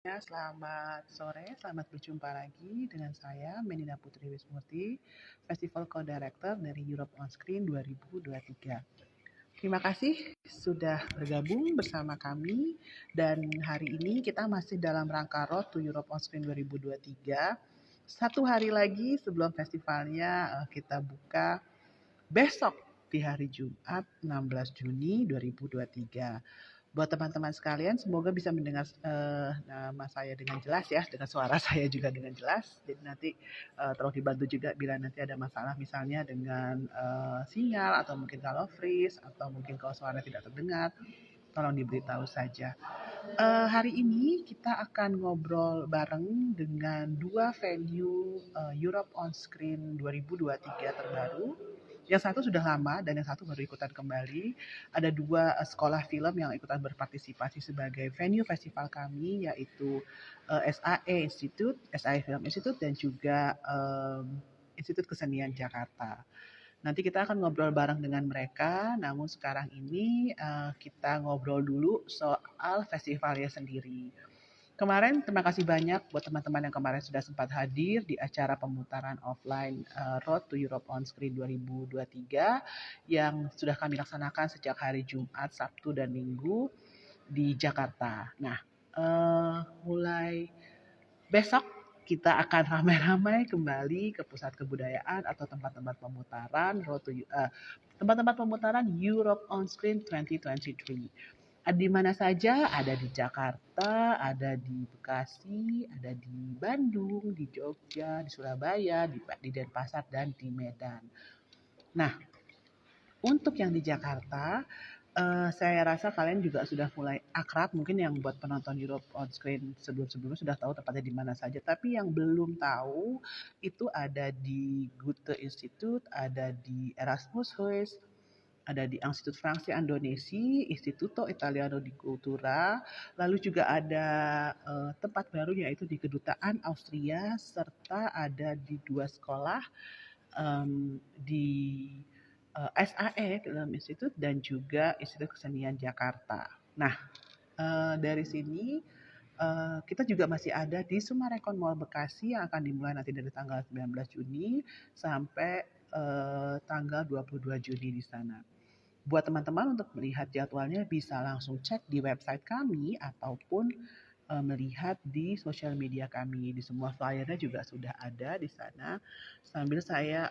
Ya, selamat sore, selamat berjumpa lagi dengan saya, Menina Putri Wismurti, Festival Co-Director dari Europe On Screen 2023. Terima kasih sudah bergabung bersama kami dan hari ini kita masih dalam rangka Road to Europe On Screen 2023. Satu hari lagi sebelum festivalnya kita buka besok di hari Jumat 16 Juni 2023. Buat teman-teman sekalian, semoga bisa mendengar nama saya dengan jelas ya, dengan suara saya juga dengan jelas. Jadi nanti tolong dibantu juga bila nanti ada masalah misalnya dengan sinyal atau mungkin kalau freeze atau mungkin kalau suara tidak terdengar, tolong diberitahu saja. Hari ini kita akan ngobrol bareng dengan dua venue Europe On Screen 2023 terbaru. Yang satu sudah lama dan yang satu baru ikutan kembali. Ada dua sekolah film yang ikutan berpartisipasi sebagai venue festival kami, yaitu SAE Institute, SAE Film Institute, dan juga Institut Kesenian Jakarta. Nanti kita akan ngobrol bareng dengan mereka, namun sekarang ini kita ngobrol dulu soal festivalnya sendiri. Kemarin terima kasih banyak buat teman-teman yang kemarin sudah sempat hadir di acara pemutaran offline Road to Europe On Screen 2023 yang sudah kami laksanakan sejak hari Jumat, Sabtu, dan Minggu di Jakarta. Nah, mulai besok kita akan ramai-ramai kembali ke pusat kebudayaan atau tempat-tempat pemutaran tempat-tempat pemutaran Europe On Screen 2023. Ada di mana saja? Ada di Jakarta, ada di Bekasi, ada di Bandung, di Jogja, di Surabaya, di Denpasar, dan di Medan. Nah, untuk yang di Jakarta, saya rasa kalian juga sudah mulai akrab, mungkin yang buat penonton Europe On Screen sebelum-sebelumnya sudah tahu tepatnya di mana saja, tapi yang belum tahu itu ada di Goethe Institut, ada di Erasmus Huis, ada di Institut Francia Indonesi, Istituto Italiano di Cultura, lalu juga ada tempat baru yaitu di Kedutaan Austria, serta ada di dua sekolah di SAE Film Institute dan juga Institut Kesenian Jakarta. Nah, dari sini kita juga masih ada di Sumarekon Mall Bekasi yang akan dimulai nanti dari tanggal 19 Juni sampai tanggal 22 Juni di sana. Buat teman-teman untuk melihat jadwalnya bisa langsung cek di website kami ataupun melihat di sosial media kami. Di semua flyernya juga sudah ada di sana. Sambil saya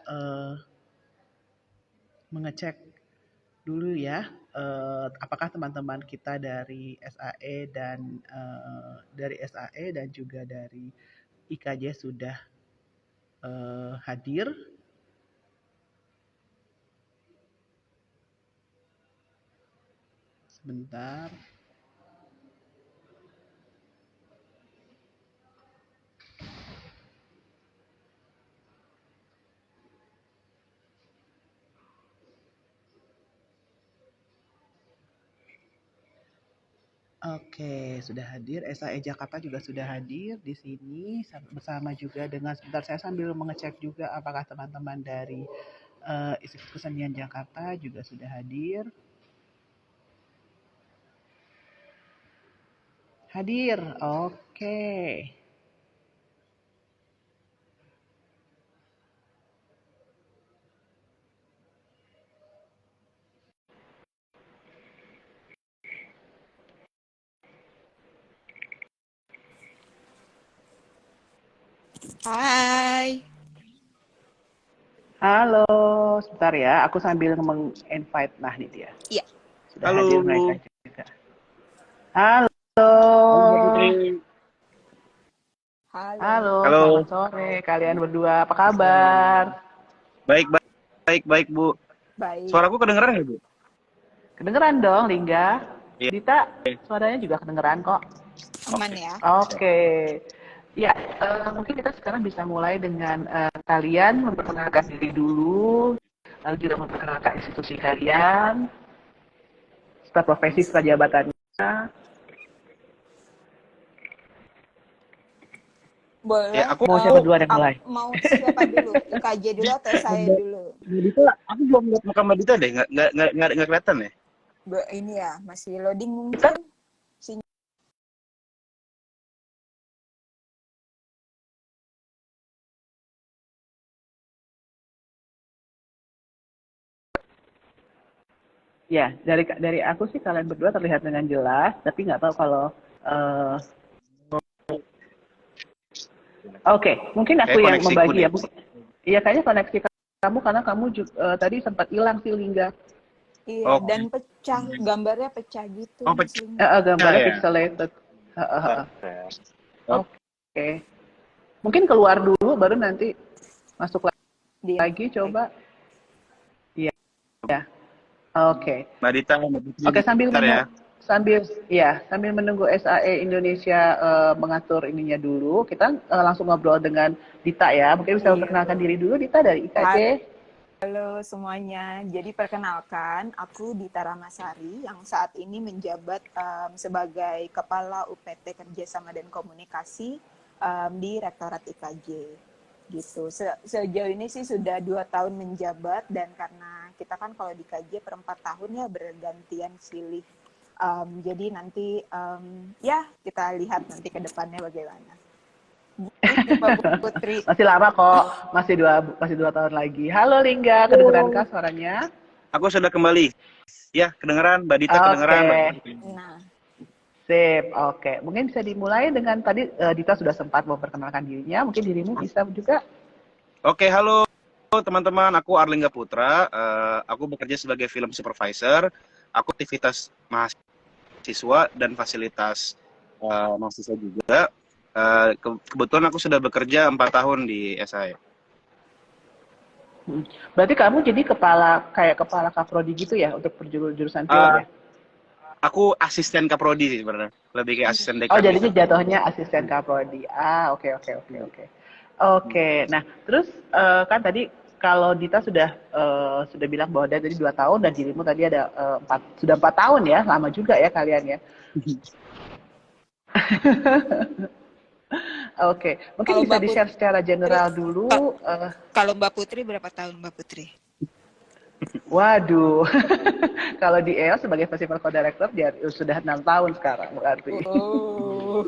mengecek dulu ya, apakah teman-teman kita dari SAE dan juga dari IKJ sudah hadir. Sebentar. Oke, sudah hadir. SAE Jakarta juga sudah hadir di sini bersama juga dengan sebentar saya sambil mengecek juga apakah teman-teman dari Institut Kesenian Jakarta juga sudah hadir. Hadir. Oke. Hai. Halo, sebentar ya. Aku sambil meng-invite. Nah, ini dia. Iya. Sudah Halo. hadir mereka juga. Halo. Halo Mbak Putri. Halo, Halo. selamat sore kalian berdua. Apa kabar? Baik, Bu. Baik. Suaraku kedengeran nggak, Bu? Kedengeran dong, Lingga. Iya. Dita, suaranya juga kedengeran kok. Aman ya. Oke. Ya, mungkin kita sekarang bisa mulai dengan kalian memperkenalkan diri dulu, lalu juga memperkenalkan institusi kalian, serta profesi serta jabatannya. Boleh. Ya, aku Mau siapa duluan yang mulai? Mau siapa dulu? IKJ dulu atau saya dulu? Mbak Dita, aku belum lihat muka Mbak Dita deh, nggak kelihatan ya? Ini ya, masih loading mungkin. Ya, dari aku sih kalian berdua terlihat dengan jelas, tapi nggak tahu kalau eh, oke, mungkin aku Kayak yang koneksiku membagi deh. ya. Iya, kayaknya koneksi kamu karena kamu juga, tadi sempat hilang sih Lingga. Iya, Oh, dan pecah, gambarnya pecah gitu, oh Mas pecah Lingga. Gambarnya ya. pixelated. Oh, Oke, mungkin keluar dulu baru nanti masuk Dia lagi coba. Iya, ya. Oke. Mbak Dita, Mbak Putri, Oke, bentar ya. sambil menunggu SAE Indonesia mengatur ininya dulu, kita langsung ngobrol dengan Dita ya. Mungkin bisa iya. memperkenalkan diri dulu Dita dari IKJ. Halo semuanya, jadi perkenalkan aku Dita Ramasari yang saat ini menjabat sebagai Kepala UPT Kerjasama dan Komunikasi di Rektorat IKJ. Gitu. Sejauh ini sih sudah 2 tahun menjabat dan karena kita kan kalau di IKJ per 4 tahun ya bergantian silih. Jadi nanti ya kita lihat nanti ke depannya bagaimana. Gitu Mbak Putri. Masih lama kok, masih dua tahun lagi. Halo Lingga, kedengeran kah suaranya? Aku sudah kembali. Ya, kedengeran Mbak Dita, kedengeran Mbak Oke, Putri. Nah, sip. Oke, mungkin bisa dimulai dengan tadi Dita sudah sempat memperkenalkan dirinya. Mungkin dirimu bisa juga. Oke, halo teman-teman. Aku Arlingga Putra. Aku bekerja sebagai film supervisor. Aku aktivitas mahasiswa dan fasilitas mahasiswa juga. Kebetulan aku sudah bekerja 4 tahun di SAE. Berarti kamu jadi kayak kepala kaprodi gitu ya untuk jurusan film Uh, ya? aku asisten kaprodi sih sebenarnya. Lebih kayak asisten Oh, dekan gitu. jadinya jatuhnya asisten kaprodi. Ah, oke oke oke oke. Oke, nah terus kan tadi kalau Dita sudah bilang bahwa dari 2 tahun dan dirimu tadi ada sudah 4 tahun ya, lama juga ya kalian ya. Oke, mungkin kalau bisa Mbak di-share secara Putri, general dulu. kalau Mbak Putri berapa tahun Mbak Putri? Waduh, kalau di EO sebagai festival co-director dia sudah 6 tahun sekarang berarti. Oh,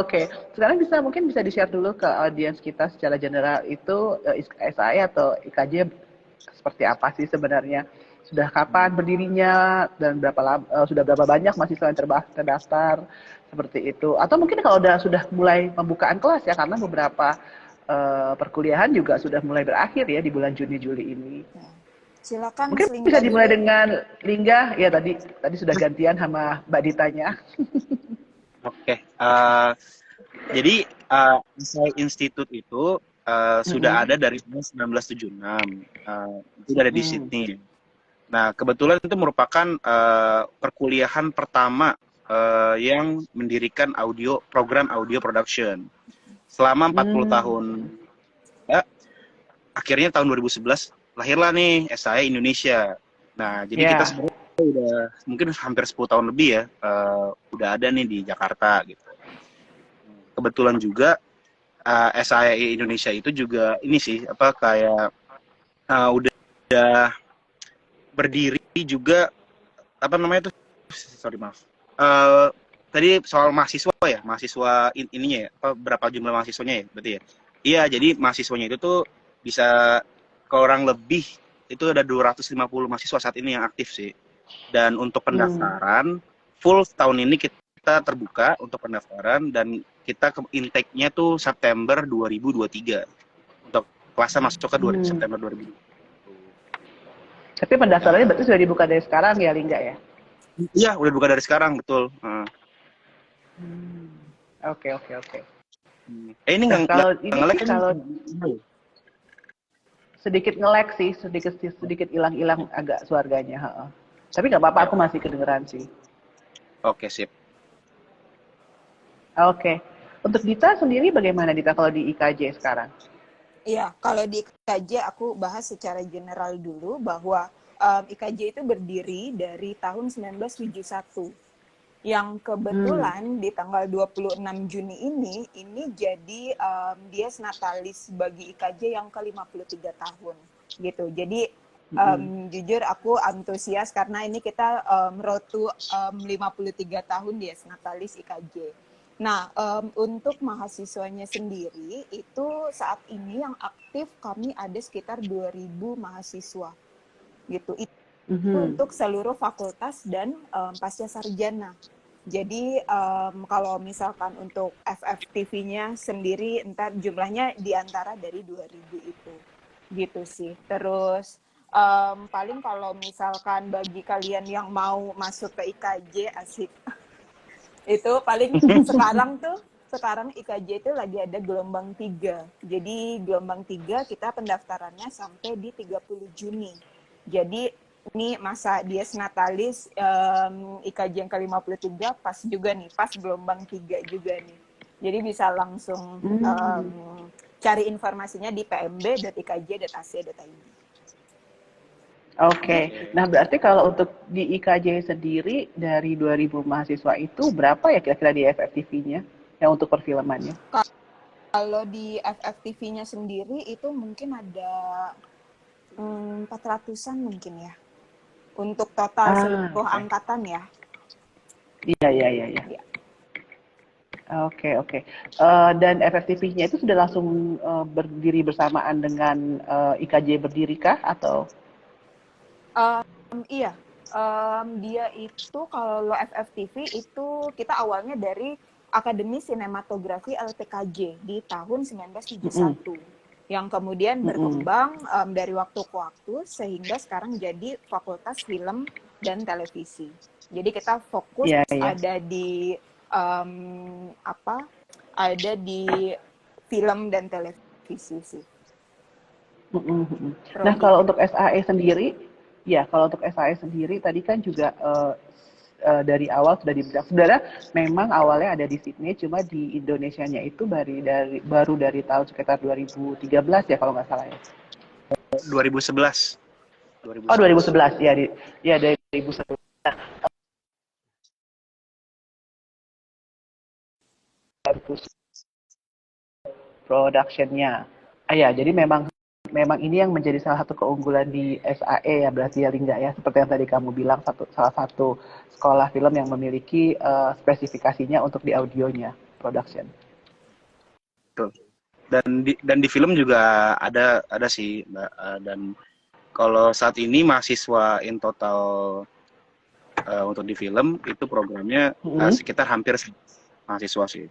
Oke, sekarang mungkin bisa di-share dulu ke audiens kita secara general itu SAE atau IKJ seperti apa sih sebenarnya? Sudah kapan berdirinya dan sudah berapa banyak mahasiswa yang terdaftar seperti itu? Atau mungkin kalau sudah mulai pembukaan kelas ya karena beberapa perkuliahan juga sudah mulai berakhir ya di bulan Juni Juli ini. silakan Mungkin bisa Selingga dimulai dulu. dengan Lingga ya tadi sudah gantian sama Mbak Ditanya. Oke. Jadi SAE Institute itu sudah ada dari tahun 1976. Itu ada di Sydney. Nah, kebetulan itu merupakan perkuliahan pertama yang mendirikan program audio production selama 40 tahun. Ya, akhirnya tahun 2011 lahirlah nih SAE Indonesia. Nah, jadi kita Ya. sebenarnya udah mungkin hampir 10 tahun lebih ya udah ada nih di Jakarta gitu. Kebetulan juga SAE Indonesia itu juga ini sih apa kayak udah berdiri juga apa namanya tuh, sorry maaf, tadi soal mahasiswa ya, mahasiswa ininya ya, apa berapa jumlah mahasiswanya ya berarti ya. Iya, jadi mahasiswanya itu tuh bisa kurang lebih itu ada 250 mahasiswa saat ini yang aktif sih. Dan untuk pendaftaran full tahun ini kita terbuka untuk pendaftaran dan kita intake-nya tuh September 2023 untuk kelasnya masuk ke September 2023. Tapi pendaftarannya berarti sudah dibuka dari sekarang ya, Lingga ya? Iya, udah buka dari sekarang, betul. Oke. Ini Nah, kalau nge-lag kan? sedikit nge-lag sih, sedikit hilang-hilang agak suaranya. Tapi nggak apa-apa, aku masih kedengeran sih. Oke, sip. Oke. Untuk Dita sendiri bagaimana Dita kalau di IKJ sekarang? Iya, kalau di IKJ aku bahas secara general dulu bahwa IKJ itu berdiri dari tahun 1971. Yang kebetulan di tanggal 26 Juni ini jadi Dies Natalis bagi IKJ yang ke-53 tahun gitu. Jadi jujur aku antusias karena ini kita road to 53 tahun Dies Natalis IKJ. Nah, untuk mahasiswanya sendiri itu saat ini yang aktif kami ada sekitar 2.000 mahasiswa gitu. Itu Mhm. untuk seluruh fakultas dan pasca sarjana. Jadi kalau misalkan untuk FFTV-nya sendiri entar jumlahnya di antara dari 2.000 itu. Gitu sih. Terus paling kalau misalkan bagi kalian yang mau masuk ke IKJ asik itu paling sekarang IKJ itu lagi ada gelombang 3. Jadi gelombang 3 kita pendaftarannya sampai di 30 Juni. Jadi ini masa dies natalis IKJ yang ke-53 pas juga nih, pas gelombang 3 juga nih. Jadi bisa langsung cari informasinya di pmb.ikj.ac.id. Oke. Gitu. Nah, berarti kalau untuk di IKJ sendiri dari 2.000 mahasiswa itu berapa ya kira-kira di FFTV-nya yang untuk perfilmannya? Kalau di FFTV-nya sendiri itu mungkin ada 400-an mungkin ya. Untuk total seluruh Oke. angkatan ya. Iya, iya, iya, iya. Ya. Oke, oke. Dan FFTV-nya itu sudah langsung berdiri bersamaan dengan IKJ berdiri kah atau? Iya, dia itu kalau FFTV itu kita awalnya dari Akademi Sinematografi LPKJ di tahun Mm-mm, 1971 yang kemudian mm-mm. berkembang dari waktu ke waktu sehingga sekarang jadi Fakultas Film dan Televisi. Jadi kita fokus Iya, iya. ada di apa? Ada di film dan televisi sih. Mm-mm, mm-mm. Nah, kalau Prodinya. untuk SAE sendiri, ya kalau untuk SAE sendiri tadi kan juga dari awal sudah dibilang. Sebenarnya memang awalnya ada di Sydney, cuma di Indonesianya itu baru dari tahun sekitar 2013 ya kalau nggak salah ya. 2011. Oh 2011. 2011 ya, ya dari 2011 productionnya. Ya, jadi memang memang ini yang menjadi salah satu keunggulan di SAE ya berarti ya Lingga ya seperti yang tadi kamu bilang salah satu sekolah film yang memiliki spesifikasinya untuk di audionya production. Betul. Dan di film juga ada sih Mbak. Dan kalau saat ini mahasiswa in total untuk di film itu programnya Mm-hmm. sekitar hampir mahasiswa sih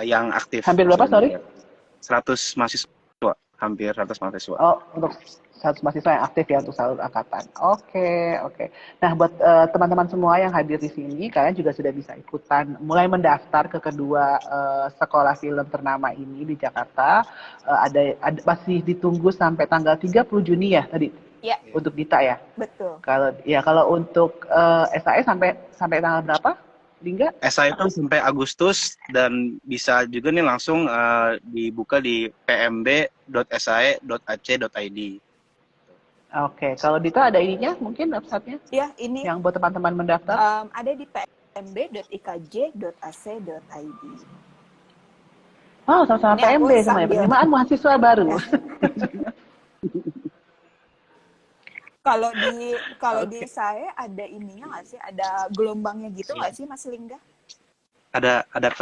yang aktif Hampir berapa sedang sorry? bergerak. 100 mahasiswa, hampir 100 mahasiswa. Oh, untuk satu mahasiswa yang aktif ya untuk salur angkatan. Oke, oke. Nah, buat teman-teman semua yang hadir di sini, kalian juga sudah bisa ikutan, mulai mendaftar ke kedua sekolah film ternama ini di Jakarta. Ada masih ditunggu sampai tanggal 30 Juni ya tadi Ya, untuk Dita ya. betul. Kalau untuk SAE sampai tanggal berapa? Lingga? SI itu sampai Agustus dan bisa juga nih langsung dibuka di pmb.sae.ac.id. Oke, kalau Dita ada ininya mungkin websitenya Ya, ini yang buat teman-teman mendaftar. ada di pmb.ikj.ac.id. Oh, sama-sama Ini PMB aku sama ya, sambil penerimaan mahasiswa baru. kalau di Oke. saya ada ininya nggak sih? Ada gelombangnya gitu nggak sih, Mas Lingga? Ada Ada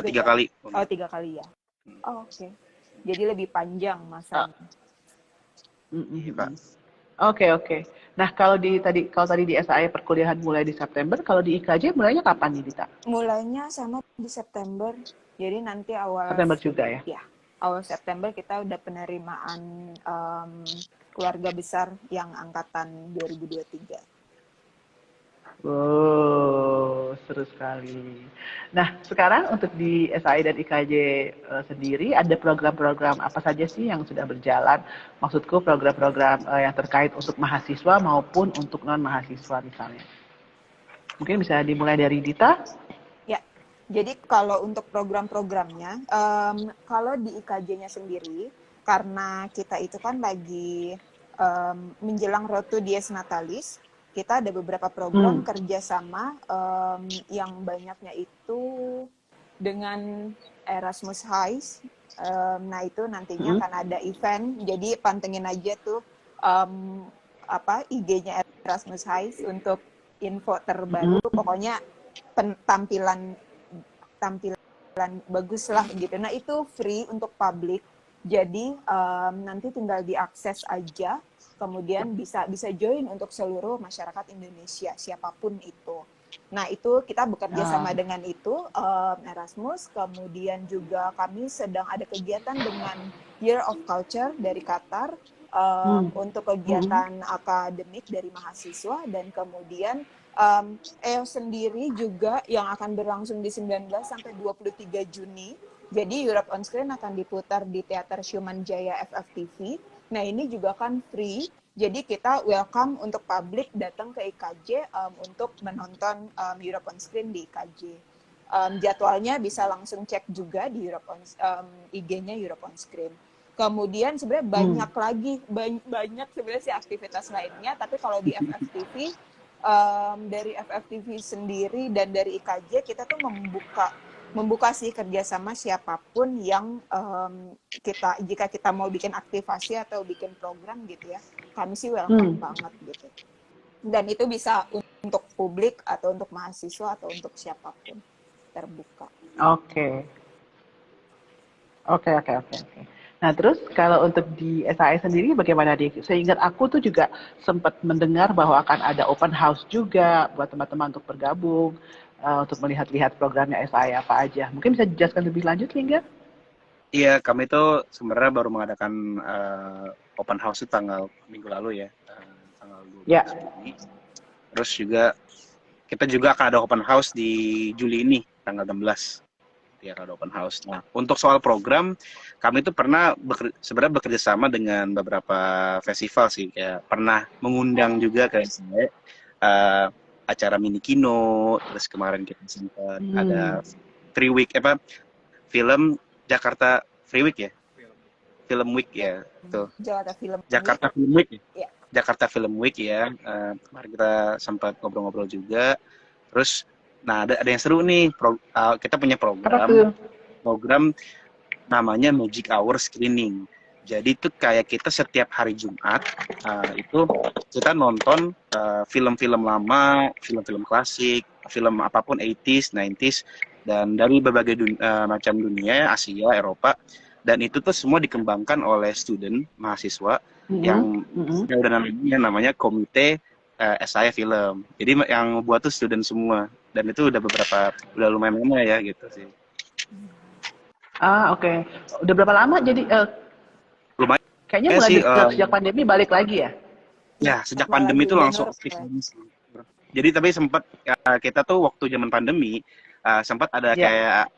juga 3 ya. kali. Oh, 3 kali ya. Oh, oke. Jadi lebih panjang Ah, masanya. Iya, Kak. Oke, oke. Nah, kalau tadi di SAE perkuliahan mulai di September, kalau di IKJ mulainya kapan nih, Dita? Mulainya sama di September. Jadi nanti September juga ya? awal September kita udah penerimaan keluarga besar yang angkatan 2023. Wow, seru sekali. Nah, sekarang untuk di SAE dan IKJ sendiri, ada program-program apa saja sih yang sudah berjalan? Maksudku program-program yang terkait untuk mahasiswa maupun untuk non-mahasiswa misalnya. Mungkin bisa dimulai dari Dita? Ya, jadi kalau untuk program-programnya, kalau di IKJ-nya sendiri, karena kita itu kan lagi menjelang Road to Dies Natalis, kita ada beberapa program Hmm. kerjasama yang banyaknya itu dengan Erasmus High. Nah itu nantinya Hmm. akan ada event, jadi pantengin aja tuh IG-nya Erasmus High untuk info terbaru. Hmm. Pokoknya tampilan bagus lah gitu. Nah itu free untuk publik Jadi nanti tinggal diakses aja, kemudian bisa join untuk seluruh masyarakat Indonesia siapapun itu. Nah, itu kita bekerja sama dengan itu Erasmus, kemudian juga kami sedang ada kegiatan dengan Year of Culture dari Qatar untuk kegiatan akademik dari mahasiswa, dan kemudian EOS sendiri juga yang akan berlangsung di 19 sampai 23 Juni. Jadi Europe on Screen akan diputar di Teater Syuman Jaya FFTV. Nah, ini juga kan free. Jadi kita welcome untuk publik datang ke IKJ untuk menonton Europe on Screen di IKJ. Jadwalnya bisa langsung cek juga di IG-nya Europe on Screen. Kemudian sebenarnya banyak lagi, banyak sebenarnya sih aktivitas lainnya. Tapi kalau di FFTV, dari FFTV sendiri dan dari IKJ kita tuh membuka sih kerjasama siapapun yang jika kita mau bikin aktivasi atau bikin program gitu ya, kami sih welcome banget gitu. Dan itu bisa untuk publik atau untuk mahasiswa atau untuk siapapun, terbuka. Oke. Nah, terus kalau untuk di SAE sendiri bagaimana, Dik? Seingat aku tuh juga sempat mendengar bahwa akan ada open house juga buat teman-teman untuk bergabung, untuk melihat-lihat programnya SAE apa aja. Mungkin bisa dijelaskan lebih lanjut, Lingga? Iya, kami itu sebenarnya baru mengadakan open house itu tanggal minggu lalu ya, tanggal 12 Juni. Terus juga kita juga akan ada open house di Juli ini, tanggal 16. Ya, ada open house. Nah, untuk soal program, kami itu pernah sebenarnya bekerja sama dengan beberapa festival sih. Kayak pernah mengundang juga kayak acara mini kino, terus kemarin kita sempat ada film Jakarta Free Week ya? Film Week ya, tuh. Jakarta Film Week ya? Jakarta Film Week ya. Kemarin kita sempat ngobrol-ngobrol juga. Terus nah, ada yang seru nih, kita punya program namanya Magic Hour Screening. Jadi itu kayak kita setiap hari Jumat itu kita nonton film-film lama, film-film klasik, film apapun 80s, 90s, dan dari berbagai macam dunia, Asia, Eropa, dan itu tuh semua dikembangkan oleh student, mahasiswa yang udah namanya Komite SAE Film. Jadi yang buat tuh student semua. Dan itu udah lumayan lama ya gitu sih. Oke. Udah berapa lama jadi? Lumayan. Kayaknya mulai sejak pandemi balik lagi ya? Ya, sejak pandemi itu langsung aktif. Jadi tapi sempat kita tuh waktu zaman pandemi sempat ada kayak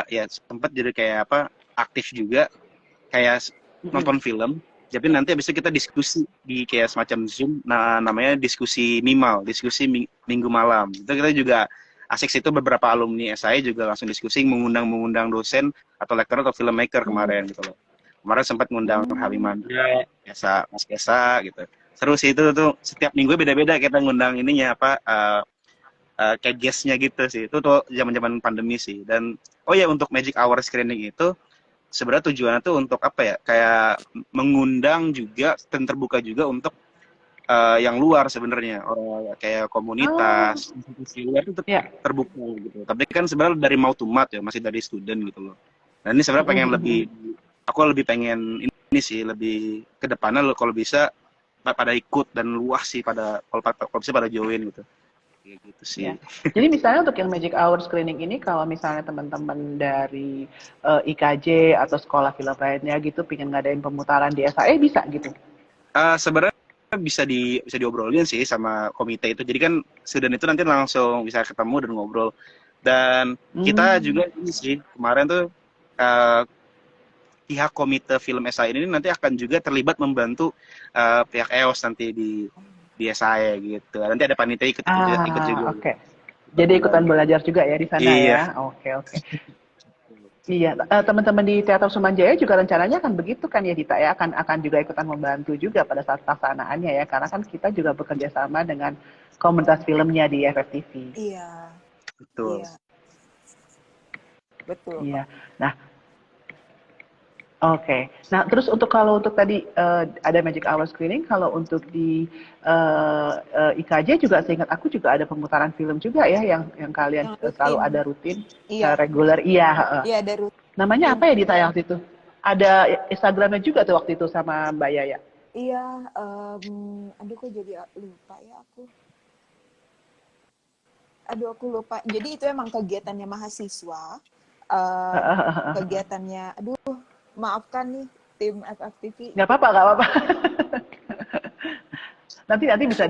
ya sempat jadi kayak aktif juga kayak nonton film. Jadi nanti habis itu kita diskusi di kayak semacam Zoom, namanya diskusi Mimal, diskusi minggu malam. Itu kita juga asik situ, beberapa alumni SAE juga langsung diskusi, mengundang dosen atau lecturer atau filmmaker kemarin gitu loh. Kemarin sempat ngundang Halimandra, Mas Kesa gitu. Seru sih itu tuh, setiap minggu beda-beda kita ngundang ininya kayak guest-nya gitu sih. Itu tuh zaman-zaman pandemi sih. Dan oh ya, untuk Magic Hour Screening itu sebenarnya tujuannya tuh untuk kayak mengundang juga dan terbuka juga untuk yang luar sebenarnya, orang kayak komunitas, institusi luar itu terbuka gitu. Tapi kan sebenarnya dari mau to mat ya, masih dari student gitu loh. Dan ini sebenarnya aku lebih pengen ini sih, lebih ke depannya loh kalau bisa pada ikut dan luas sih kalau bisa pada join gitu. Kayak gitu sih. Ya. Jadi misalnya untuk yang Magic Hour Screening ini, kalau misalnya teman-teman dari IKJ atau sekolah film lainnya gitu pengen ngadain pemutaran di SAE, bisa gitu? Sebenarnya bisa diobrolin sih sama komite itu. Jadi kan student itu nanti langsung bisa ketemu dan ngobrol. Dan kita juga ini sih kemarin tuh pihak komite film SAE ini nanti akan juga terlibat membantu pihak EOS nanti di SAE gitu. Nanti ada panitia ikut juga. Oke. Jadi ikutan belajar juga ya di sana ya. Oke. Iya, teman-teman di Teater Sumanjaya juga rencananya akan begitu kan ya, Dita ya, akan juga ikutan membantu juga pada saat pelaksanaannya ya, karena kan kita juga bekerja sama dengan komunitas filmnya di FFTV. Iya. Betul. Iya. Betul. Iya. Nah, oke. Nah, terus kalau untuk tadi ada Magic Hour Screening, kalau untuk di IKJ juga seingat aku juga ada pemutaran film juga ya yang kalian selalu ada rutin, reguler. Iya, ada rutin. Namanya apa ya Dita waktu itu? ada Instagramnya juga tuh waktu itu sama Mbak Yaya. Iya, aduh kok jadi lupa ya aku. Aduh aku lupa. Jadi itu emang kegiatannya mahasiswa. Em, kegiatannya, aduh maafkan nih tim FFTV. Nggak apa-apa, nggak apa-apa. Nanti bisa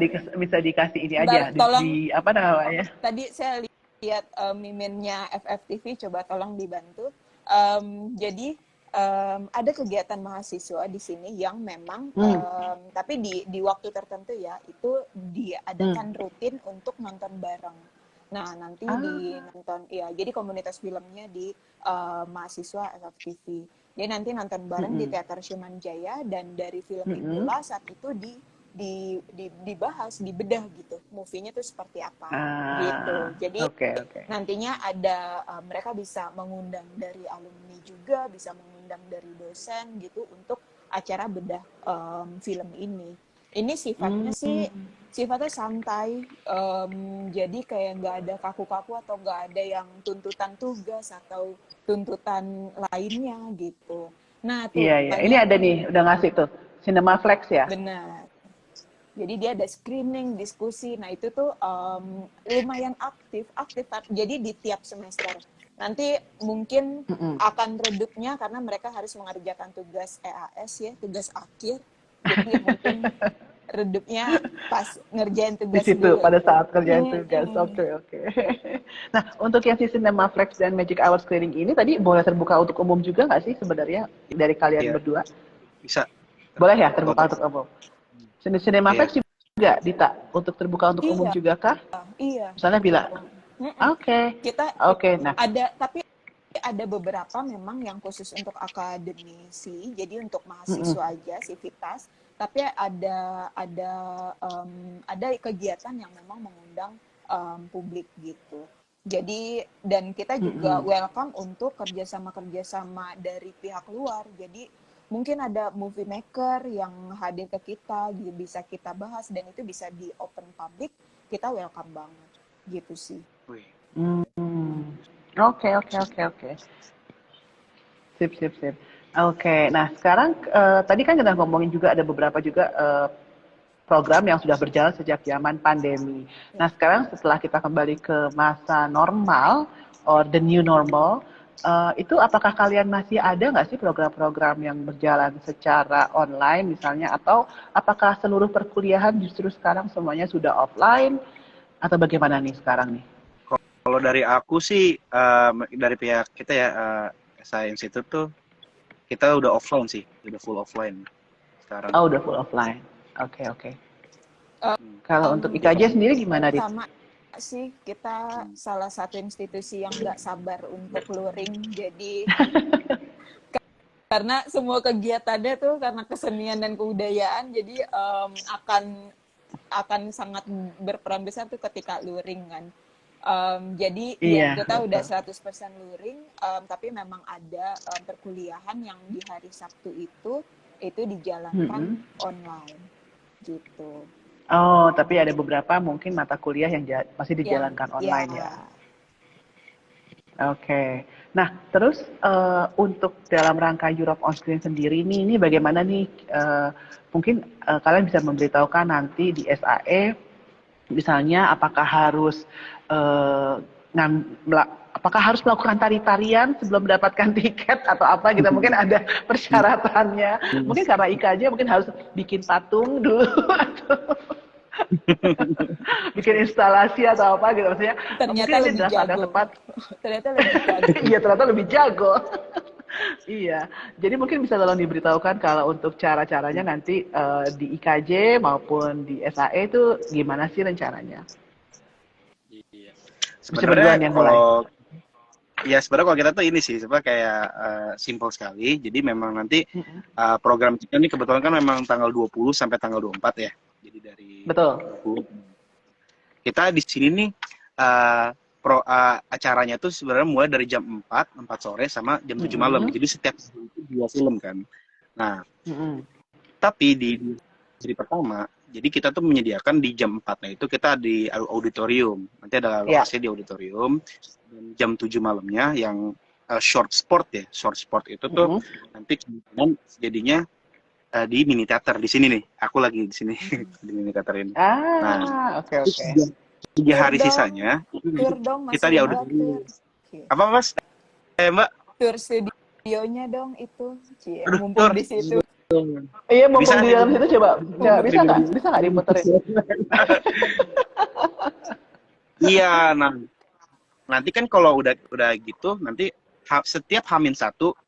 dikasih ini aja Bentar, tolong, apa namanya? tadi saya lihat miminnya FFTV, coba tolong dibantu. Jadi ada kegiatan mahasiswa di sini yang memang, tapi di waktu tertentu ya, itu diadakan rutin untuk nonton bareng. Nah, nanti nonton, ya, jadi komunitas filmnya di mahasiswa FFTV. Jadi nanti nonton bareng di Teater Syumanjaya, dan dari film itulah saat itu dibahas, dibedah gitu, movie-nya tuh seperti apa gitu. Jadi nantinya ada mereka bisa mengundang dari alumni juga, bisa mengundang dari dosen gitu untuk acara bedah film ini. Ini sifatnya sih sifatnya santai, jadi kayak nggak ada kaku-kaku atau nggak ada yang tuntutan tugas atau tuntutan lainnya gitu. Nah tuh, iya. Ini ada nih, udah ngasih tuh Cinemaflex ya. Benar. Jadi dia ada screening, diskusi. Nah itu tuh lumayan aktif. Jadi di tiap semester. Nanti mungkin akan redupnya karena mereka harus mengerjakan tugas EAS ya, tugas akhir. Jadi mungkin redupnya pas ngerjain tugas di situ dulu. Pada saat kerjain tugas. Oke. Nah, untuk yang si Cinemaflex dan Magic Hour Screening ini tadi boleh terbuka untuk umum juga nggak sih sebenarnya dari kalian berdua? Bisa. Boleh ya terbuka untuk umum. Cinemaflex juga Dita untuk terbuka untuk umum juga kah? Iya. Misalnya bila. Oke. Nah. Tapi ada beberapa memang yang khusus untuk akademisi, jadi untuk mahasiswa aja, Civitas. Tapi ada kegiatan yang memang mengundang publik gitu. Jadi dan kita juga welcome untuk kerjasama dari pihak luar. Jadi mungkin ada movie maker yang hadir ke kita, bisa kita bahas dan itu bisa di open public, kita welcome banget gitu sih. Oke. Sip. Oke, nah sekarang tadi kan kita ngomongin juga ada beberapa juga program yang sudah berjalan sejak zaman pandemi. Nah sekarang setelah kita kembali ke masa normal or the new normal, itu apakah kalian masih ada nggak sih program-program yang berjalan secara online misalnya, atau apakah seluruh perkuliahan justru sekarang semuanya sudah offline, atau bagaimana nih sekarang nih? Kalau dari aku sih, dari pihak kita ya, Science itu tuh kita udah offline sih, udah full offline sekarang. Oh, udah full offline. Oke. Kalau untuk IKJ sendiri gimana, Dit? Sama sih, kita salah satu institusi yang nggak sabar untuk luring, jadi karena semua kegiatannya tuh karena kesenian dan kebudayaan, jadi akan sangat berperan besar tuh ketika luring kan. Jadi kita udah 100% luring, tapi memang ada perkuliahan yang di hari Sabtu itu dijalankan online gitu. Oh, tapi ada beberapa mungkin mata kuliah yang masih dijalankan online ya. Oke. Nah, terus untuk dalam rangka Europe on Screen sendiri ini bagaimana nih? Mungkin kalian bisa memberitahukan nanti di SAE, misalnya apakah harus melakukan tari-tarian sebelum mendapatkan tiket atau apa gitu, mungkin ada persyaratannya. Mungkin karena IKJ mungkin harus bikin patung dulu atau bikin instalasi atau apa gitu, maksudnya ternyata mungkin lebih jago. Ternyata lebih jago. Iya, jadi mungkin bisa tolong diberitahukan kalau untuk cara-caranya nanti di IKJ maupun di SAE itu gimana sih rencananya? Iya. Sebenarnya kalau kita tuh ini sih sebenarnya kayak simple sekali. Jadi memang nanti program kita ini kebetulan kan memang tanggal 20 sampai tanggal 24 ya. Jadi dari Betul. 20. Kita di sini nih acaranya tuh sebenarnya mulai dari jam 4 sore sama jam 7 malam. Jadi setiap itu 2 film kan. Nah, tapi di seri pertama, jadi kita tuh menyediakan di jam 4-nya itu kita di auditorium. Nanti ada lokasi di auditorium. Dan jam 7 malamnya yang short sport ya. Short sport itu tuh nanti kemungkinan jadinya di mini theater di sini nih. Aku lagi di sini di mini theater ini. Nah, Oke. tiga hari Tur dong. sisanya Tur dong, Mas kita di Rimba, auditorium. tur. Cie. Apa Mas? Mbak? Tur studionya dong itu. Cie, Aduh, mumpung Tur. di situ. Iya, Bisa mumpung di dalam situ coba. Ya, bisa nggak diputerin? Iya, nah nanti kan kalau udah gitu nanti setiap H-1,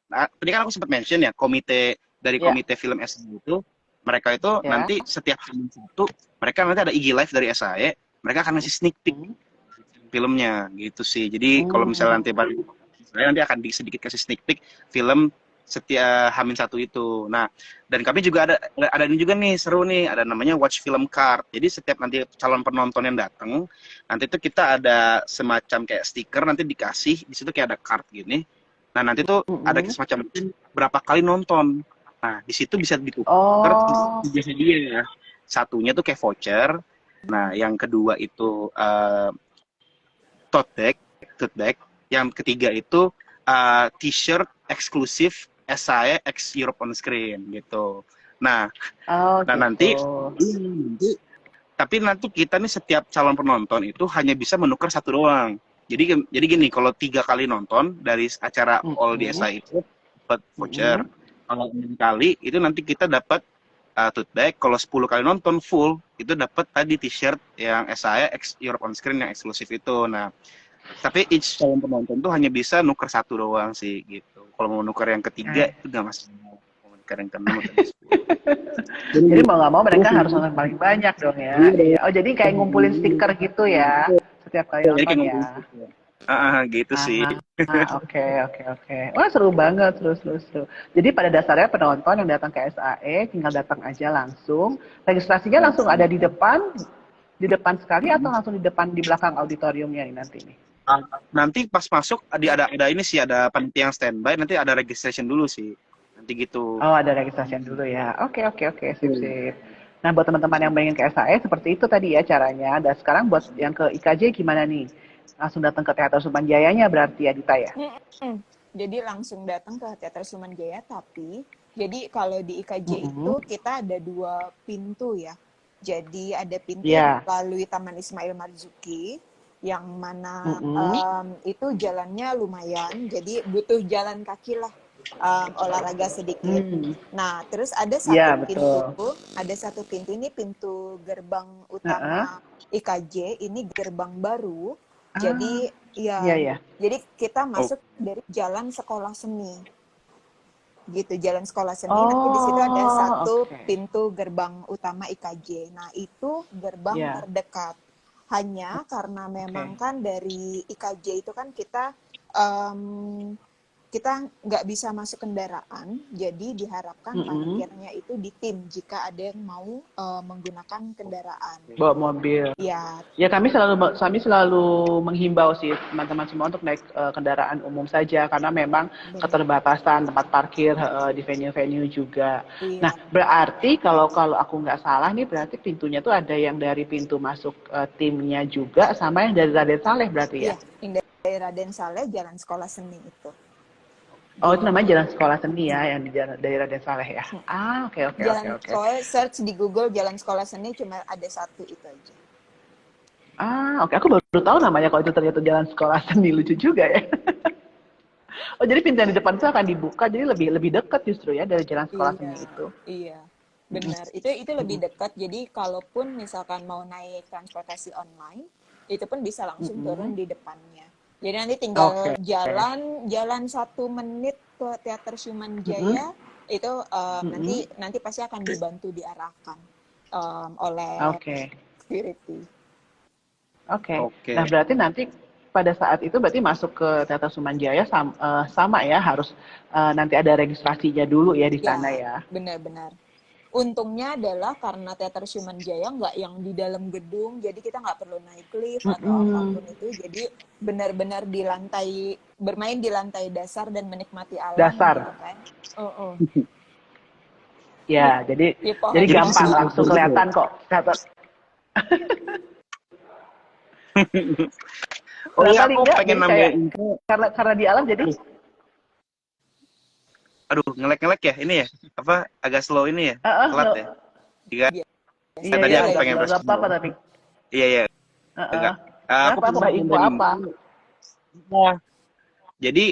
nah, tadi kan aku sempat mention ya dari Ya. komite film SAE itu mereka itu Ya. nanti setiap H-1 mereka nanti ada IG live dari SAE, mereka akan ngasih sneak peek filmnya gitu sih. Jadi kalau misalnya nanti saya nanti akan sedikit kasih sneak peek film setiap H-1 itu. Nah, dan kami juga ada ini juga nih seru nih, ada namanya watch film card. Jadi setiap nanti calon penonton yang datang, nanti itu kita ada semacam kayak stiker nanti dikasih di situ kayak ada card gini. Nah, nanti tuh ada semacam berapa kali nonton. Nah, di situ bisa ditukar biasa dia ya. Satunya tuh kayak voucher. Nah, yang kedua itu tote bag. Yang ketiga itu t-shirt eksklusif SAE X Europe on Screen gitu. Nah, nanti tapi nanti kita nih setiap calon penonton itu hanya bisa menukar satu doang. Jadi gini, kalau 3 kali nonton dari acara All di SAE itu dapat voucher. Kalau 6 kali itu nanti kita dapat tote bag. Kalau 10 kali nonton full itu dapat tadi t-shirt yang SAE X Europe on Screen yang eksklusif itu. Nah, tapi each calon penonton tuh hanya bisa nuker satu doang sih gitu. Kalau mau nuker yang ketiga itu nggak masalah. Mau nuker yang keenam atau Jadi mau nggak mau mereka harus nonton paling banyak dong ya. Oh, jadi kayak ngumpulin stiker gitu ya setiap kali nonton ya. Gitu sih. Oke. Wah, seru banget, seru. Jadi pada dasarnya penonton yang datang ke SAE tinggal datang aja langsung. Registrasinya langsung ada di depan sekali atau langsung di belakang auditoriumnya nih nanti nih. Nanti pas masuk ada ini sih, ada panitia yang standby, nanti ada registration dulu sih. Nanti gitu. Oh, ada registration dulu ya. Oke, sip. Nah, buat teman-teman yang pengen ke SAE seperti itu tadi ya caranya. Dan sekarang buat yang ke IKJ gimana nih? Langsung datang ke Teater Sumanjayanya berarti ya, Dita ya? Jadi langsung datang ke Teater Sumanjaya, tapi jadi kalau di IKJ itu kita ada 2 pintu ya. Jadi ada pintu melalui Taman Ismail Marzuki, yang mana itu jalannya lumayan, jadi butuh jalan kaki lah, olahraga sedikit. Nah, terus ada satu pintu, ini pintu gerbang utama IKJ, ini gerbang baru. Jadi jadi kita masuk dari jalan sekolah seni. Gitu, jalan sekolah seni, nanti di situ ada satu pintu gerbang utama IKJ. Nah, itu gerbang terdekat. Hanya karena memang kan dari IKJ itu kan kita nggak bisa masuk kendaraan, jadi diharapkan parkirnya itu di tim jika ada yang mau menggunakan kendaraan. Bawa mobil. Ya, kami selalu menghimbau sih teman-teman semua untuk naik kendaraan umum saja karena memang keterbatasan tempat parkir di venue-venue juga. Nah, berarti kalau aku nggak salah nih berarti pintunya tuh ada yang dari pintu masuk timnya juga sama yang dari Raden Saleh berarti ya? Iya, yang dari Raden Saleh Jalan Sekolah Seni itu. Oh, itu namanya Jalan Sekolah Seni ya, yang di dari Raden Saleh ya. Oke. Soalnya search di Google Jalan Sekolah Seni cuma ada satu itu aja. Oke. Aku baru tahu namanya kalau itu ternyata Jalan Sekolah Seni, lucu juga ya. Oh, jadi pintu yang di depan itu akan dibuka, jadi lebih dekat justru ya dari Jalan Sekolah Seni itu. Iya, benar. Itu lebih dekat. Jadi kalaupun misalkan mau naik transportasi online, itu pun bisa langsung turun di depannya. Jadi nanti tinggal jalan 1 menit ke Teater Sumanjaya, itu nanti pasti akan dibantu diarahkan oleh security. Oke. Nah, berarti nanti pada saat itu berarti masuk ke Teater Sumanjaya sama ya, harus nanti ada registrasinya dulu ya di sana ya. Benar-benar. Untungnya adalah karena Teater Sumanjaya nggak yang di dalam gedung, jadi kita nggak perlu naik lift atau apapun itu. Jadi benar-benar bermain di lantai dasar dan menikmati alam. Dasar. Gitu kan. Ya, jadi gampang langsung kelihatan kok teater. Aku pengen nambahin karena di alam jadi Aduh, ngelek-ngelek ya ini ya. Apa agak slow ini ya? Telat Lo, ya. Iya. iya Tadi iya aku Biasa agak pengen slow, gitu. gak present apa-apa dulu. tapi. Iya, iya. Heeh. Agak. Aku Kenapa? Mau present info dari apa? Nah, jadi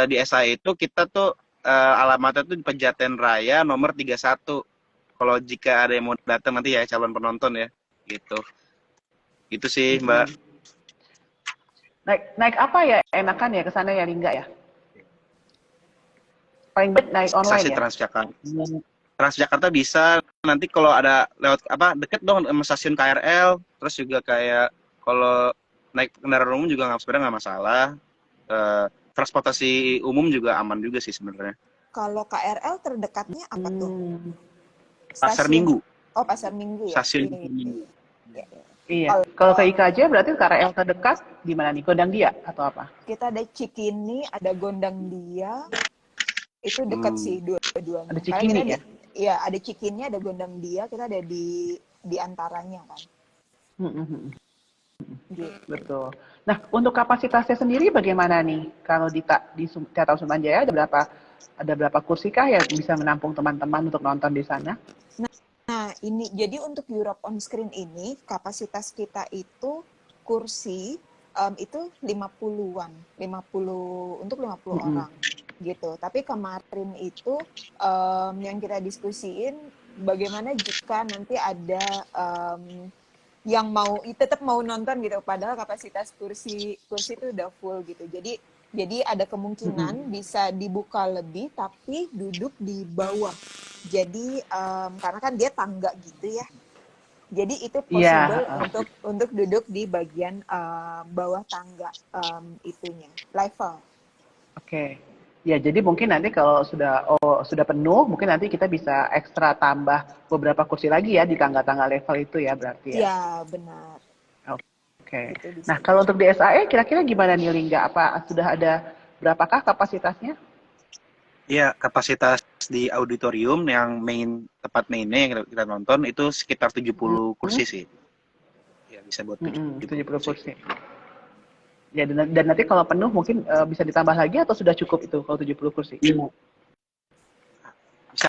di SI itu kita tuh alamatnya tuh di Pejaten Raya nomor 31. Kalau jika ada yang mau datang nanti ya calon penonton ya. Gitu. Itu sih, Mbak. Mm-mm. Naik naik apa ya enakan ya ke sana ya Lingga ya? Paling baik naik Bisa online sih ya? Transjakarta. Transjakarta bisa nanti kalau ada lewat apa deket dong sama stasiun KRL, terus juga kayak kalau naik kendaraan umum juga sebenarnya nggak masalah. Transportasi umum juga aman juga sih sebenarnya. Kalau KRL terdekatnya apa tuh? Hmm, Pasar Stasiun, Minggu, oh Pasar Minggu ya? stasiun Iya, Pasar iya, Minggu. iya, iya. iya. Kalau Kalau ke IKJ berarti KRL terdekat di mana nih? Gondang Dia atau apa? kita ada Cikini, ada Gondang Dia, itu dekat Hmm. sih Ada dua-duanya. Karena kita Cikini di, ya? ya ada Cikini, ada Gondang Dia, kita ada di antaranya kan. Mm-mm. Gitu. Betul. Nah, untuk kapasitasnya sendiri bagaimana nih? Kalau di Teater Sumanjaya ada berapa kursi kah yang bisa menampung teman-teman untuk nonton di sana? Nah, ini jadi untuk Europe on Screen ini kapasitas kita itu kursi itu 50-an, 50 untuk 50 Mm-mm. orang gitu. Tapi kemarin itu yang kita diskusiin bagaimana jika nanti ada yang mau tetap mau nonton gitu padahal kapasitas kursi kursi itu udah full gitu. Jadi ada Mm-mm. kemungkinan bisa dibuka lebih tapi duduk di bawah. Jadi karena kan dia tangga gitu ya. Jadi itu Iya, possible heeh. untuk duduk di bagian bawah tangga itunya level. Oke. Ya, jadi mungkin nanti kalau sudah penuh, mungkin nanti kita bisa ekstra tambah beberapa kursi lagi ya di tangga-tangga level itu ya berarti ya. Ya benar, Oke. itu bisa Nah, kalau juga. untuk di SAE kira-kira gimana nih Lingga? Apa sudah ada berapakah kapasitasnya? Iya, kapasitas di auditorium yang tempat mainnya yang kita nonton itu sekitar 70 Hmm? kursi sih. Ya, bisa buat 70 70 kursi. kursi. Ya, dan nanti kalau penuh mungkin bisa ditambah lagi atau sudah cukup itu kalau 70 kursi? Iya. Bisa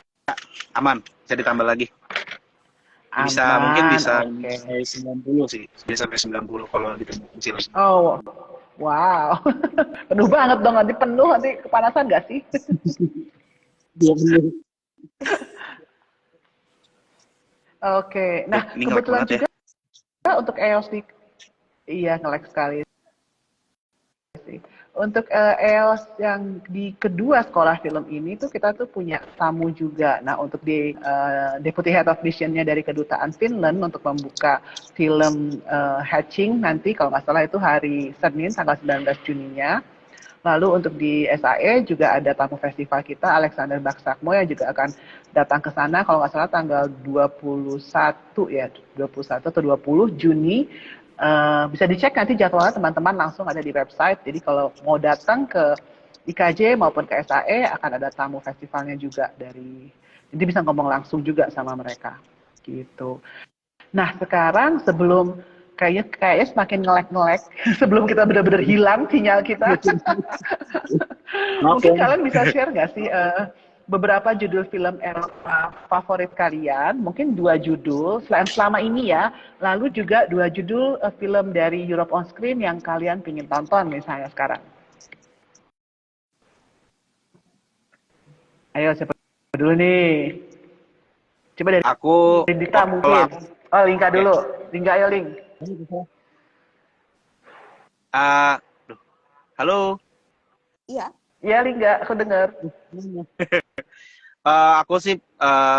aman, bisa ditambah lagi. Bisa mungkin Aman, bisa oke. sampai 90 sih. Bisa sampai 90 kalau ditambah kecil. Oh, wow. Penuh banget dong, nanti penuh, nanti kepanasan nggak sih? Iya benar. Oke, Tuh, nah ini ngelek kebetulan banget ya. juga untuk EOS iya nge-lag sekali sih. Untuk EOS yang di kedua sekolah film ini tuh kita tuh punya tamu juga. Nah untuk di Deputy Head of Mission-nya dari Kedutaan Finland untuk membuka film Hatching nanti kalau nggak salah itu hari Senin tanggal 19 Juninya. Lalu untuk di SAE juga ada tamu festival kita, Alexander Baksakmo yang juga akan datang ke sana kalau nggak salah tanggal 21 ya, 21 atau 20 Juni. Bisa dicek nanti jadwalnya teman-teman langsung ada di website. Jadi kalau mau datang ke IKJ maupun ke SAE akan ada tamu festivalnya juga jadi bisa ngomong langsung juga sama mereka. Gitu. Nah, sekarang kayaknya semakin ngelek-ngelek sebelum kita benar-benar hilang sinyal kita. Maaf Mungkin ya. kalian bisa share nggak sih beberapa judul film Eropa favorit kalian? Mungkin 2 judul selama ini ya. Lalu juga 2 judul film dari Europe on Screen yang kalian pingin tonton misalnya sekarang. Ayo siapa dulu nih? Coba dari Aku Dita kalau mungkin. aku Oh, Lingka ya. dulu. Lingka ayo Ling. Ah, duh. Halo. Iya. Iya Lingga, aku dengar.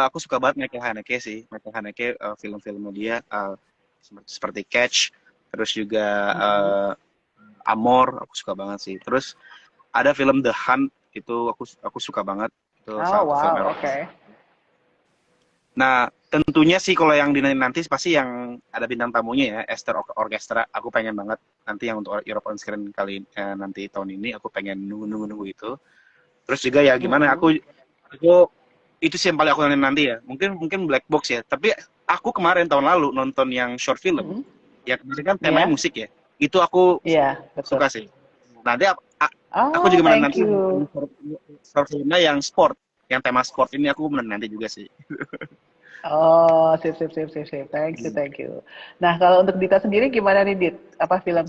Aku suka banget Michael Haneke sih. Michael Haneke film-filmnya dia seperti Catch, terus juga Amor, aku suka banget sih. Terus ada film The Hunt itu aku suka banget. Itu Oh, salah satu film wow, Eropa. oke. Nah, tentunya sih kalau yang nanti pasti yang ada bintang tamunya ya, Esther Orchestra. Aku pengen banget nanti yang untuk Europe on Screen nanti tahun ini aku pengen nunggu itu. Terus juga ya gimana Mm-mm. aku itu sih yang paling aku nonton nanti ya. Mungkin Black Box ya. Tapi aku kemarin tahun lalu nonton yang short film. Mm-mm. Ya kemarin kan temanya Iya, musik ya. Itu aku iya, betul. suka sih. Nanti Aku Oh, juga thank menanti you. short filmnya yang sport, yang tema sport ini aku menanti juga sih. Oh, sip, sip, sip, sip, sip. Thank you, thank you. Nah, kalau untuk Dita sendiri gimana nih, Dit? Apa film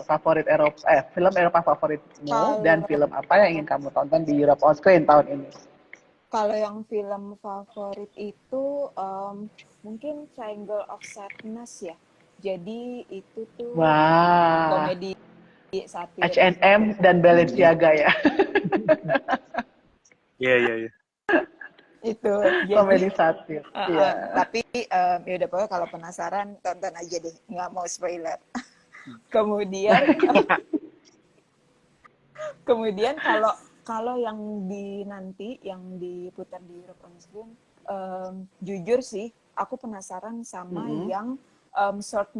favorit Eropa, film Eropa favoritmu dan Kalau film apa yang ingin kamu tonton di Europe on Screen tahun ini? kalau yang film favorit itu mungkin Triangle of Sadness ya. Jadi itu tuh Wah, komedi satir H&M dan Iya, Balenciaga ya. iya, iya, iya. itu. Jadi Komedi satir. Iya. tapi ya udah pokoknya kalau penasaran tonton aja deh, nggak mau spoiler. Kemudian kemudian kalau kalau yang nanti yang diputar di Europe on Screen, jujur sih aku penasaran sama Mm-mm. yang short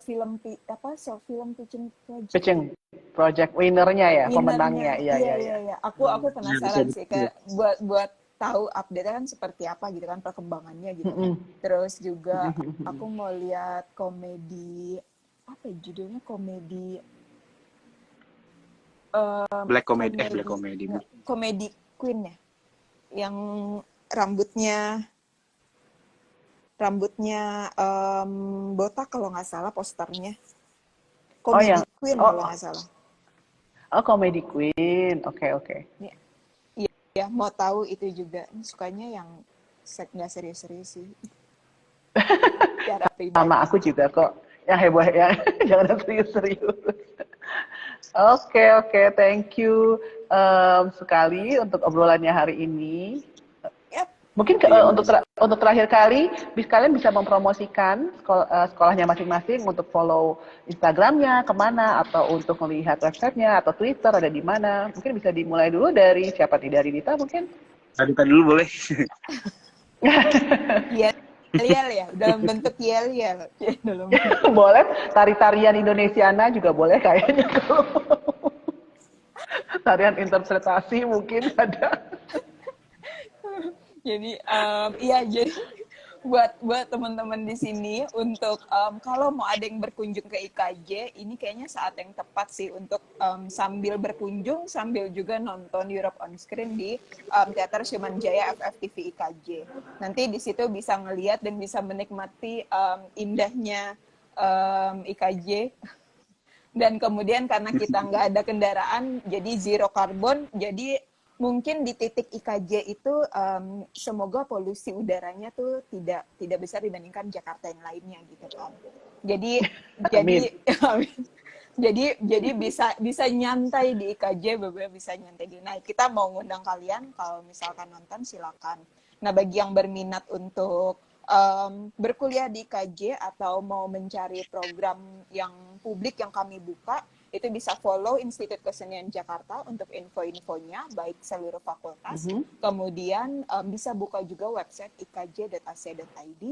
film pitching project Pitching project winnernya ya, winnernya. pemenangnya. Iya, Iya iya, iya iya. iya, aku Iya, betul, penasaran sih betul. kayak buat tahu update kan seperti apa gitu kan, perkembangannya gitu kan. Mm-mm. Terus juga aku Mm-mm. mau lihat komedi, apa ya judulnya, komedi Black comedy, Black komedi comedy. nggak, komedi Queen ya, yang rambutnya rambutnya botak kalau nggak salah posternya, Oh komedi yang, Queen kalau oh, nggak salah. oh Comedy Queen. Oke, oke. Ya, iya ya, mau tahu itu juga. Sukanya yang nggak serius-serius sih, secara Sama pribadi. aku juga kok. Yang heboh ya, jangan serius-serius. Oke, oke, thank you sekali untuk obrolannya hari ini. Yap, Mungkin Iya, untuk terakhir kali, kalian bisa mempromosikan sekolahnya masing-masing untuk follow Instagramnya kemana, atau untuk melihat websitenya atau Twitter ada di mana. Mungkin bisa dimulai dulu dari siapa nih, dari Dita mungkin? Tadi dulu boleh. yel ya, dalam bentuk yel. Dalam bentuk. Boleh, tari-tarian Indonesiana juga boleh kayaknya. Tarian interpretasi mungkin ada. Jadi iya, jadi buat teman-teman di sini untuk kalau mau ada yang berkunjung ke IKJ, ini kayaknya saat yang tepat sih untuk sambil berkunjung sambil juga nonton Europe on Screen di Teater Simanjaya FFTV IKJ. Nanti di situ bisa ngelihat dan bisa menikmati indahnya IKJ. Dan kemudian karena kita nggak ada kendaraan, jadi zero carbon, jadi mungkin di titik IKJ itu semoga polusi udaranya tuh tidak besar dibandingkan Jakarta yang lainnya gitu kan. Jadi jadi Amin. jadi bisa nyantai di IKJ, beberapa bisa nyantai di. Nah, kita mau ngundang kalian kalau misalkan nonton silakan. Nah, bagi yang berminat untuk berkuliah di IKJ atau mau mencari program yang publik yang kami buka, itu bisa follow Institut Kesenian Jakarta untuk info-infonya, baik seluruh fakultas. Kemudian bisa buka juga website ikj.ac.id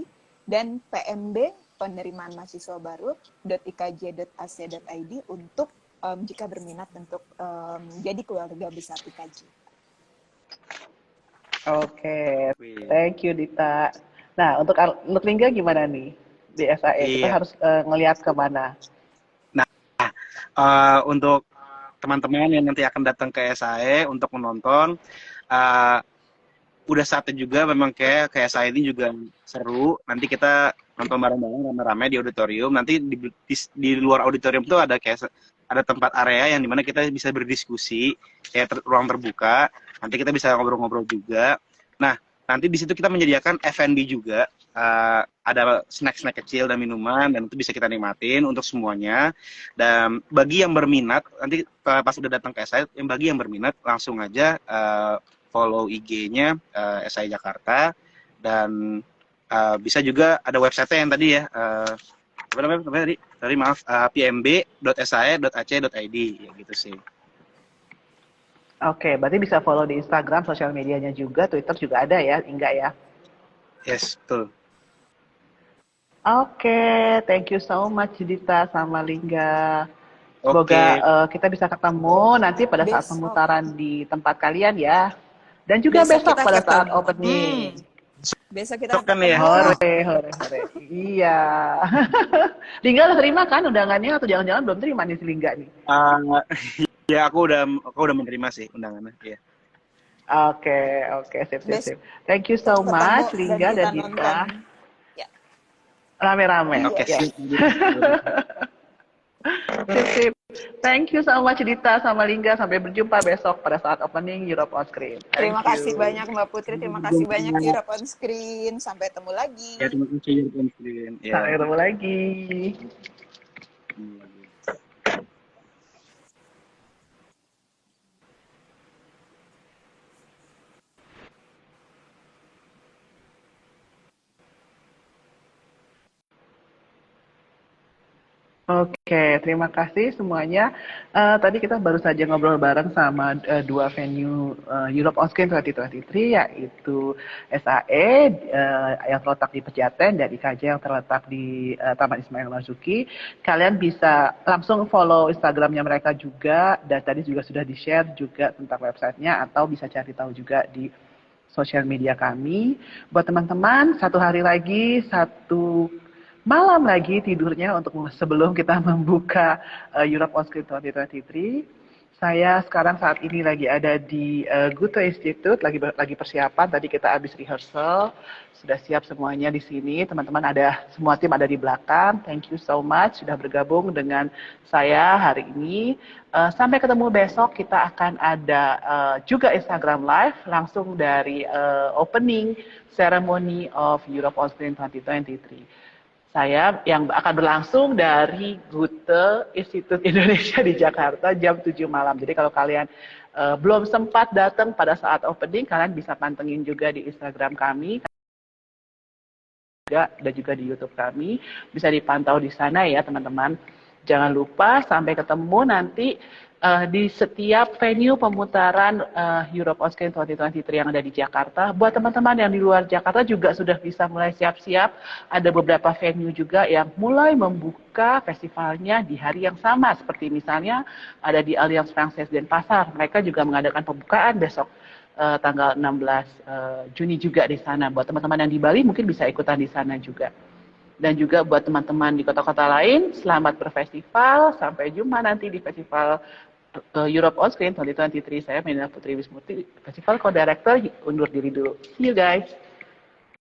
dan PMB, penerimaan mahasiswa baru, .ikj.ac.id untuk jika berminat untuk jadi keluarga besar IKJ. Oke, Wih. thank you Dita. Nah, untuk Lingga gimana nih di SAE? Kita Iya. harus ngelihat kemana? Untuk teman-teman yang nanti akan datang ke SAE untuk menonton, udah saatnya juga memang kayak SAE ini juga seru. Nanti kita nonton bareng-bareng rame-rame di auditorium. Nanti di luar auditorium tuh ada kayak ada tempat area yang dimana kita bisa berdiskusi, kayak ruang terbuka. Nanti kita bisa ngobrol-ngobrol juga. Nah, nanti di situ kita menyediakan F&B juga. Ada snack-snack kecil dan minuman, dan itu bisa kita nikmatin untuk semuanya. Dan bagi yang berminat, nanti pas udah datang ke SAE, bagi yang berminat langsung aja follow IG-nya SAE Jakarta, dan bisa juga ada website-nya yang tadi ya, apa namanya tadi maaf, pmb.sae.ac.id ya gitu sih. Oke, berarti bisa follow di Instagram, sosial medianya juga, Twitter juga ada ya, enggak ya? Yes, betul. Oke, thank you so much Dita sama Lingga. Semoga Oke. kita bisa ketemu nanti pada saat Besok pemutaran di tempat kalian ya. Dan juga besok kita pada saat ketemu. opening. Besok kita Besok kan ya. ketemu. Hore, hore, hore. Iya. Lingga udah terima kan undangannya atau jangan-jangan belum terima nih si Lingga nih? Eh, ya aku udah menerima sih undangannya. Iya. Oke, oke, sip, sip, sip. Thank you so Besok ketemu much, dan Lingga kita dan nonton. Dita. Ya. Rame-rame, Oke, Yes. ya. sip. Sip, sip. Thank you so much, Dita sama Lingga. Sampai berjumpa besok pada saat opening Europe on Screen. Terima Thank kasih you. banyak Mbak Putri, terima kasih banyak Europe on Screen. Sampai ketemu lagi. Ya, terima kasih ya, teman-teman. Ya. Sampai ketemu lagi. Oke, terima kasih semuanya. Tadi kita baru saja ngobrol bareng sama dua venue Europe on Screen 2023, yaitu SAE yang terletak di Pejaten dan IKJ yang terletak di Taman Ismail Marzuki. Kalian bisa langsung follow Instagramnya mereka juga, dan tadi juga sudah di-share juga tentang websitenya, atau bisa cari tahu juga di sosial media kami. Buat teman-teman, satu hari lagi, satu malam lagi tidurnya untuk sebelum kita membuka Europe on Screen 2023. Saya sekarang saat ini lagi ada di Goethe Institute, lagi persiapan. Tadi kita habis rehearsal, sudah siap semuanya di sini. Teman-teman semua tim ada di belakang. Thank you so much sudah bergabung dengan saya hari ini. Sampai ketemu besok, kita akan ada juga Instagram Live langsung dari opening ceremony of Europe on Screen 2023. Saya yang akan berlangsung dari Goethe Institut Indonesia di Jakarta jam 7 malam. Jadi kalau kalian belum sempat datang pada saat opening, kalian bisa pantengin juga di Instagram kami dan juga di YouTube kami. Bisa dipantau di sana ya teman-teman. Jangan lupa sampai ketemu nanti di setiap venue pemutaran Europe on Screen 2023 yang ada di Jakarta. Buat teman-teman yang di luar Jakarta juga sudah bisa mulai siap-siap. Ada beberapa venue juga yang mulai membuka festivalnya di hari yang sama. Seperti misalnya ada di Alliance Francaise Denpasar. Mereka juga mengadakan pembukaan besok tanggal 16 Juni juga di sana. Buat teman-teman yang di Bali mungkin bisa ikutan di sana juga. Dan juga buat teman-teman di kota-kota lain, selamat berfestival. Sampai jumpa nanti di festival Europe on Screen 2023. Saya Melina Putri Wismurti, Festival Co-Director, undur diri dulu. See you guys.